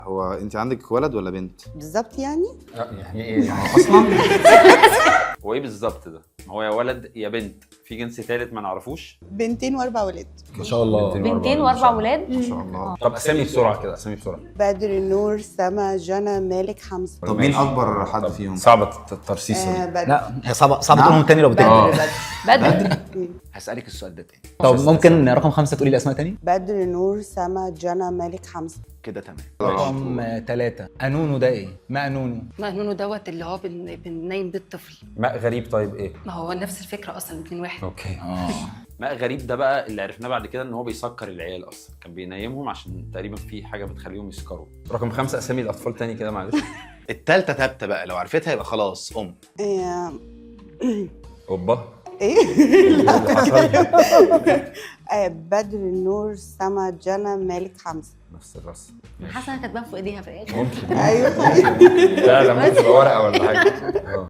هو انت عندك ولد ولا بنت؟ بالظبط يعني يعني ايه يعني اصلا؟ هو ايه بالظبط ده؟ هو يا ولد يا بنت، في جنس ثالث ما نعرفوش. بنتين واربع ولاد. ما شاء الله. بنتين واربع ولاد. ما شاء الله. طب اسامي بسرعه كده، اسامي بسرعه. بدر، نور، سما، جنى، مالك، حمزه. طب مين ماشي. اكبر حد طب فيهم؟ صعبه الترصيصه دي. بدر. لا هي صعبه نعم. تقولهم تاني لو بتكتب. بدر. بدر. هسألك السؤال ده تاني. طب ممكن رقم 5 تقولي الاسماء تاني؟ بدر، نور، سما، جنى، مالك، حمزه. كده تمام. رقم 3 انونو ده ايه؟ ما انونو. مأنونو دوت اللي هو بننيم بالطفل. ماء غريب طيب ايه؟ ما هو نفس الفكره اصلا، الاتنين واحد. اوكي. ماء غريب ده بقى اللي عرفناه بعد كده ان هو بيسكر العيال، اصلا كان بينيمهم عشان تقريبا في حاجه بتخليهم يسكروا. رقم 5 اسامي الاطفال تاني كده معلش. التالتة تابتة بقى، لو عرفتها يبقى خلاص إيه. اوبا. ايه اللي حصل؟ بدر، نور، سما، جنى، مالك، حمزه. نفس الرسم. حاسه انا كاتباها فوق ايديها في الاخر. ممكن. ايوه لا ممكن تبقى ورقه ولا حاجه.